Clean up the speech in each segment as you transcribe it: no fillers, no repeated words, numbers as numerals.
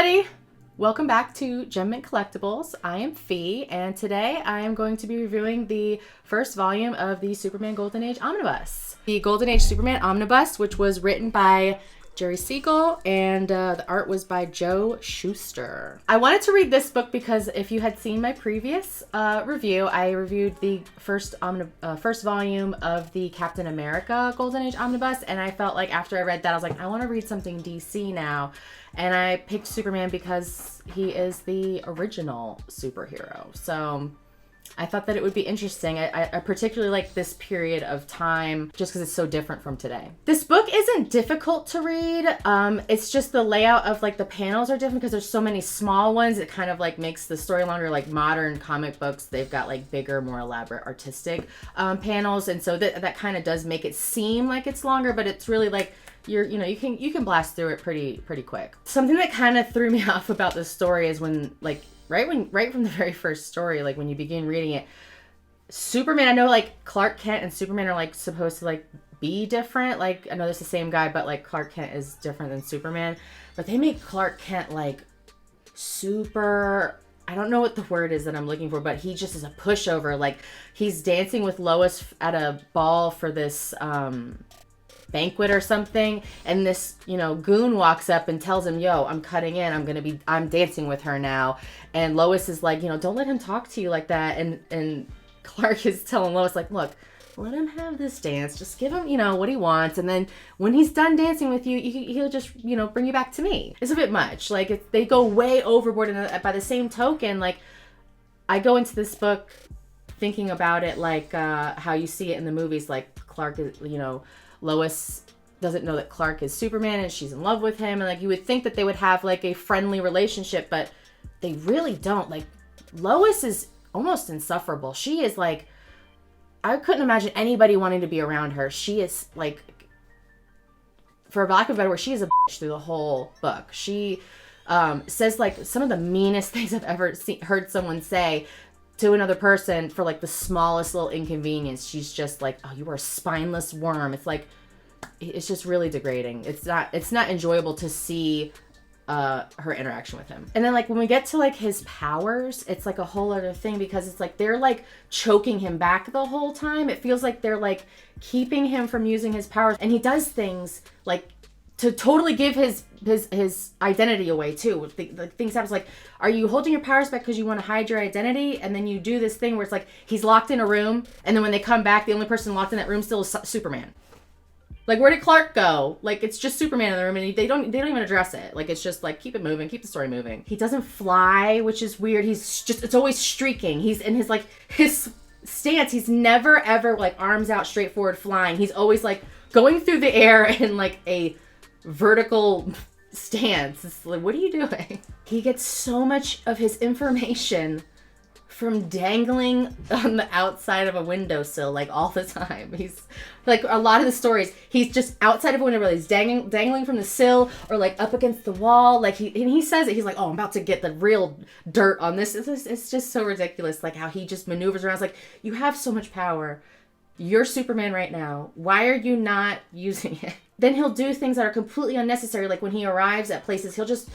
everybody! Welcome back to Mint Collectibles. I am Phie, and today I am going to be reviewing the first volume of the Superman Golden Age Omnibus. The Golden Age Superman Omnibus, which was written by Jerry Siegel, and the art was by Joe Shuster. I wanted to read this book because if you had seen my previous review, I reviewed the first volume of the Captain America Golden Age Omnibus, and I felt like after I read that, I was like, I want to read something DC now. And I picked Superman because he is the original superhero. So I thought that it would be interesting. I particularly like this period of time just because it's so different from today. This book isn't difficult to read. It's just the layout of like the panels are different because there's so many small ones. It kind of like makes the story longer. Like modern comic books, they've got like bigger, more elaborate artistic panels. And so that kind of does make it seem like it's longer, but it's really like you can blast through it pretty quick. Something that kind of threw me off about this story is when like right from the very first story, like when you begin reading it, Superman, I know like Clark Kent and Superman are like supposed to like be different. Like I know it's the same guy, but like Clark Kent is different than Superman. But they make Clark Kent like super, I don't know what the word is that I'm looking for, but he just is a pushover. Like he's dancing with Lois at a ball for this banquet or something, and this goon walks up and tells him, yo, I'm cutting in, I'm dancing with her now. And Lois is like, don't let him talk to you like that. And Clark is telling Lois like, look, let him have this dance, just give him what he wants, and then when he's done dancing with you, he'll just bring you back to me. It's a bit much. Like they go way overboard, and by the same token, like I go into this book thinking about it like how you see it in the movies, like Clark is Lois doesn't know that Clark is Superman and she's in love with him. And like you would think that they would have like a friendly relationship, but they really don't. Like Lois is almost insufferable. She is like, I couldn't imagine anybody wanting to be around her. She is like, for lack of a better word, she is a bitch through the whole book. She says like some of the meanest things I've ever heard someone say to another person for like the smallest little inconvenience. She's just like, oh, you are a spineless worm. It's like, it's just really degrading. It's not enjoyable to see her interaction with him. And then like when we get to like his powers, it's like a whole other thing because it's like they're like choking him back the whole time. It feels like they're like keeping him from using his powers, and he does things like to totally give his identity away too. Things happen like, are you holding your powers back because you want to hide your identity? And then you do this thing where it's like he's locked in a room, and then when they come back, the only person locked in that room still is Superman. Like, where did Clark go? Like, it's just Superman in the room, and they don't even address it. Like, it's just like, keep it moving, keep the story moving. He doesn't fly, which is weird. It's always streaking. He's in his stance. He's never ever like arms out straight forward flying. He's always like going through the air in like a vertical stance. It's like, what are you doing? He gets so much of his information from dangling on the outside of a windowsill, like all the time. He's like, a lot of the stories, he's just outside of a window, really. He's dangling from the sill or like up against the wall. Like he says it, he's like, oh, I'm about to get the real dirt on this. It's just so ridiculous, like how he just maneuvers around. It's like, you have so much power. You're Superman right now. Why are you not using it? Then he'll do things that are completely unnecessary. Like when he arrives at places, he'll just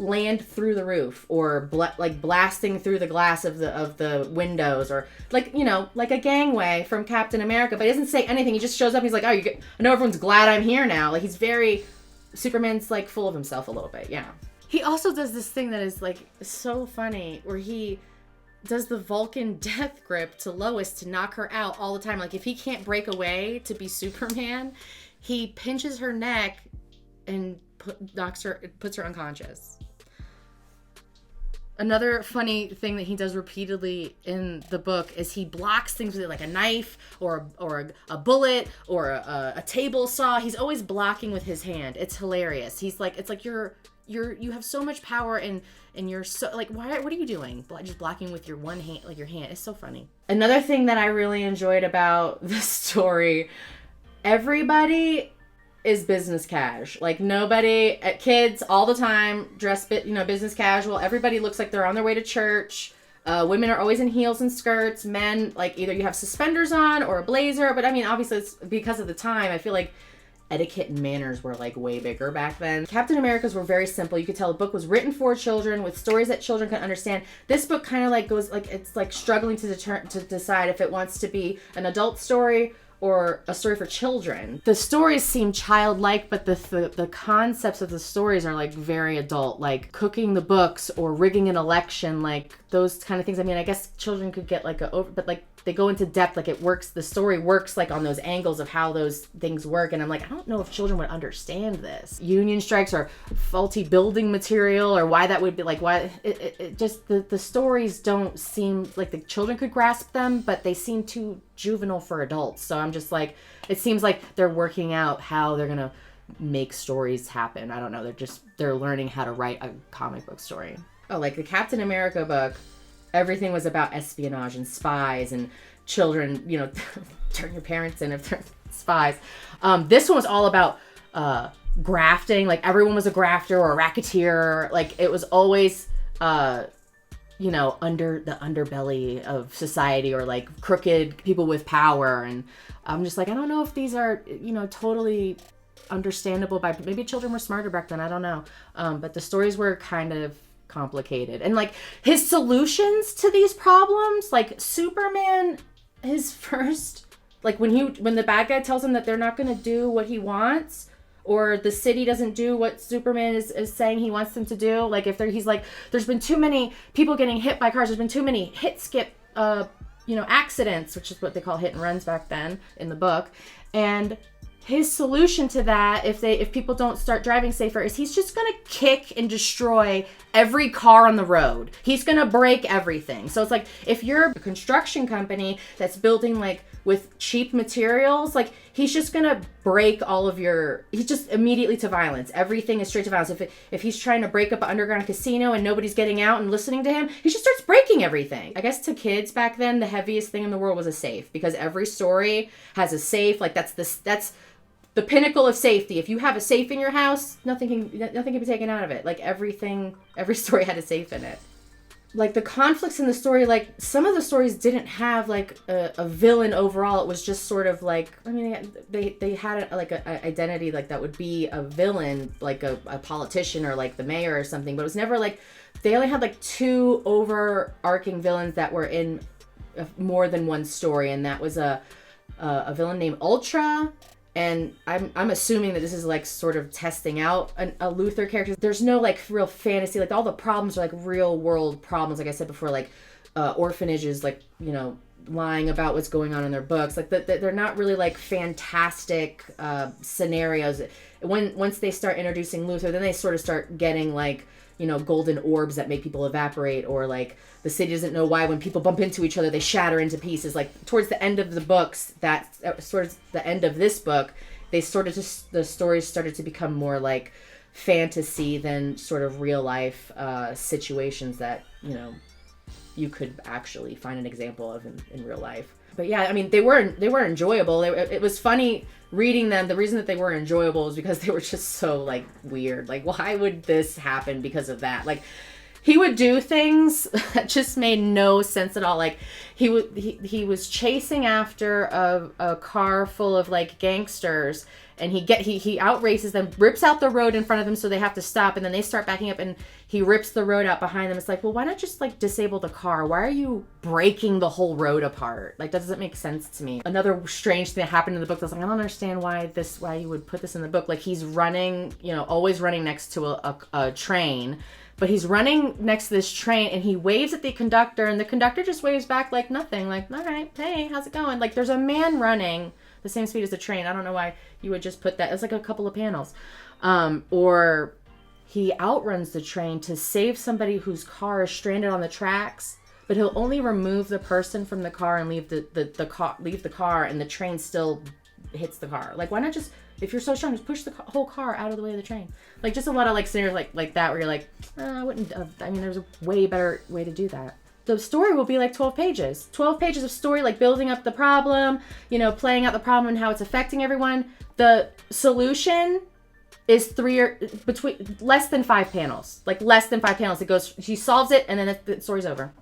land through the roof or blasting through the glass of the windows, or like like a gangway from Captain America. But he doesn't say anything. He just shows up. He's like, oh, I know everyone's glad I'm here now. Like Superman's like full of himself a little bit. Yeah. He also does this thing that is like so funny, where he does the Vulcan death grip to Lois to knock her out all the time. Like if he can't break away to be Superman, he pinches her neck and puts her unconscious. Another funny thing that he does repeatedly in the book is he blocks things with like a knife or a bullet or a table saw. He's always blocking with his hand. It's hilarious. He's like, it's like you have so much power and you're so like, what are you doing? Just blocking with your one hand, like your hand. It's so funny. Another thing that I really enjoyed about the story, everybody is business cash. Like nobody, kids all the time dress business casual. Everybody looks like they're on their way to church. Women are always in heels and skirts. Men, like either you have suspenders on or a blazer. But I mean, obviously it's because of the time. I feel like etiquette and manners were like way bigger back then. Captain America's were very simple. You could tell the book was written for children with stories that children can understand. This book kind of like goes like, it's like struggling to decide if it wants to be an adult story or a story for children. The stories seem childlike, but the concepts of the stories are like very adult, like cooking the books or rigging an election, like those kind of things. I mean, I guess children could get like but like they go into depth, like it works, the story works like on those angles of how those things work. And I'm like, I don't know if children would understand this. Union strikes or faulty building material, or why that would be like, why it just, the stories don't seem like the children could grasp them, but they seem too juvenile for adults. So I'm just like, it seems like they're working out how they're gonna make stories happen. I don't know. They're learning how to write a comic book story. Oh, like the Captain America book, everything was about espionage and spies and children, you know, turn your parents in if they're spies. This one was all about grafting. Like everyone was a grafter or a racketeer. Like it was always, you know, under the underbelly of society, or like crooked people with power. And I'm just like, I don't know if these are, you know, totally understandable by, maybe children were smarter back then. I don't know. But the stories were kind of complicated, and like his solutions to these problems, like Superman, his first, like when the bad guy tells him that they're not going to do what he wants, or the city doesn't do what Superman is saying he wants them to do, like if he's like, there's been too many people getting hit by cars, there's been too many hit skip you know, accidents, which is what they call hit and runs back then in the book. And his solution to that, if people don't start driving safer, is he's just gonna kick and destroy every car on the road. He's gonna break everything. So it's like, if you're a construction company that's building like with cheap materials, like he's just gonna break all of he's just immediately to violence. Everything is straight to violence. If he's trying to break up an underground casino and nobody's getting out and listening to him, he just starts breaking everything. I guess to kids back then, the heaviest thing in the world was a safe, because every story has a safe. Like that's the pinnacle of safety. If you have a safe in your house, nothing can be taken out of it. Like every story had a safe in it. Like the conflicts in the story, like some of the stories didn't have like a villain overall. It was just sort of like, I mean, they had an identity like that would be a villain, like a politician or like the mayor or something. But it was never like, they only had like two overarching villains that were in more than one story, and that was a villain named Ultra. And I'm assuming that this is like sort of testing out a Luthor character. There's no like real fantasy. Like all the problems are like real world problems. Like I said before, like orphanages, like, you know, lying about what's going on in their books. Like they're not really like fantastic scenarios. Once they start introducing Luthor, then they sort of start getting like, you know, golden orbs that make people evaporate, or like the city doesn't know why when people bump into each other, they shatter into pieces. Like towards the end of the books, towards the end of this book, the stories started to become more like fantasy than sort of real life situations that, you know, you could actually find an example of in real life. But yeah, I mean, they were enjoyable. It was funny reading them. The reason that they were enjoyable is because they were just so like weird. Like, why would this happen because of that? Like, he would do things that just made no sense at all. Like he was chasing after a car full of like gangsters, and he outraces them, rips out the road in front of them so they have to stop, and then they start backing up and he rips the road out behind them. It's like, well, why not just like disable the car? Why are you breaking the whole road apart? Like, that doesn't make sense to me. Another strange thing that happened in the book, I was like, I don't understand why you would put this in the book. Like, he's running, you know, always running next to a train. But he's running next to this train and he waves at the conductor, and the conductor just waves back like nothing. Like, all right, hey, how's it going? Like, there's a man running the same speed as the train. I don't know why you would just put that. It's like a couple of panels. Or he outruns the train to save somebody whose car is stranded on the tracks, but he'll only remove the person from the car and leave the car, and the train still hits the car. Like, why not just, if you're so strong, just push the whole car out of the way of the train? Like, just a lot of like scenarios like that where you're like, I wouldn't have, I mean, there's a way better way to do that. The story will be like 12 pages. 12 pages of story, like building up the problem, you know, playing out the problem and how it's affecting everyone. The solution is less than 5 panels. Like, less than 5 panels. It goes, she solves it, and then the story's over.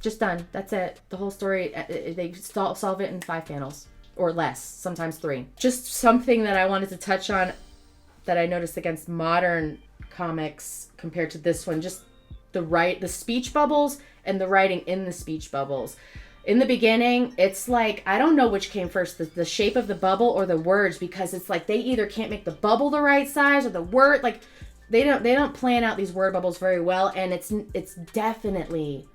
Just done. That's it. The whole story, they solve it in 5 panels. or less, sometimes 3. Just something that I wanted to touch on that I noticed against modern comics compared to this one, just the speech bubbles and the writing in the speech bubbles. In the beginning, it's like, I don't know which came first, the shape of the bubble or the words, because it's like they either can't make the bubble the right size or the word, like they don't plan out these word bubbles very well, and it's definitely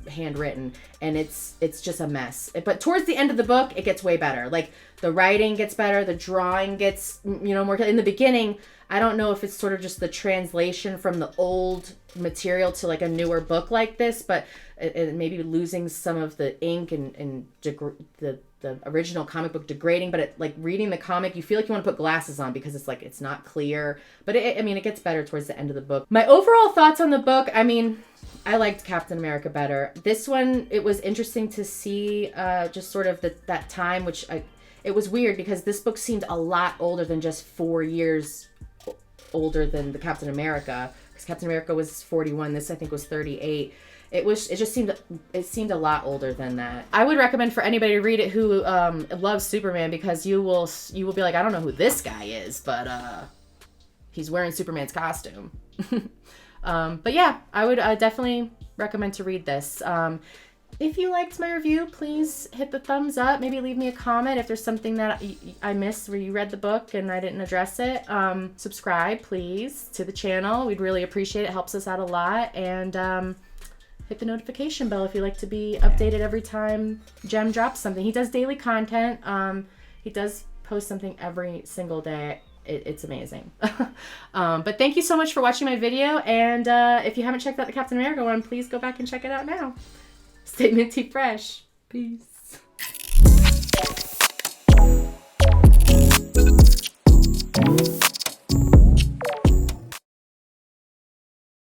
handwritten, and it's just a mess. But towards the end of the book, it gets way better. Like the writing gets better, the drawing gets, more. In the beginning, I don't know if it's sort of just the translation from the old material to like a newer book like this, but it maybe losing some of the ink and the original comic book degrading. But like reading the comic, you feel like you want to put glasses on because it's like it's not clear. But it gets better towards the end of the book. My overall thoughts on the book, I liked Captain America better. This one, it was interesting to see just sort of that time, which it was weird because this book seemed a lot older than just 4 years older than the Captain America, because Captain America was 41. This I think was 38. It seemed a lot older than that. I would recommend for anybody to read it who loves Superman, because you will be like, I don't know who this guy is, but he's wearing Superman's costume. But yeah, I would definitely recommend to read this. If you liked my review, please hit the thumbs up. Maybe leave me a comment if there's something that I missed where you read the book and I didn't address it. Subscribe, please, to the channel. We'd really appreciate it. It helps us out a lot. And hit the notification bell if you like to be updated every time Gem drops something. He does daily content. He does post something every single day. It's amazing. But thank you so much for watching my video. And if you haven't checked out the Captain America one, please go back and check it out now. Stay minty fresh. Peace.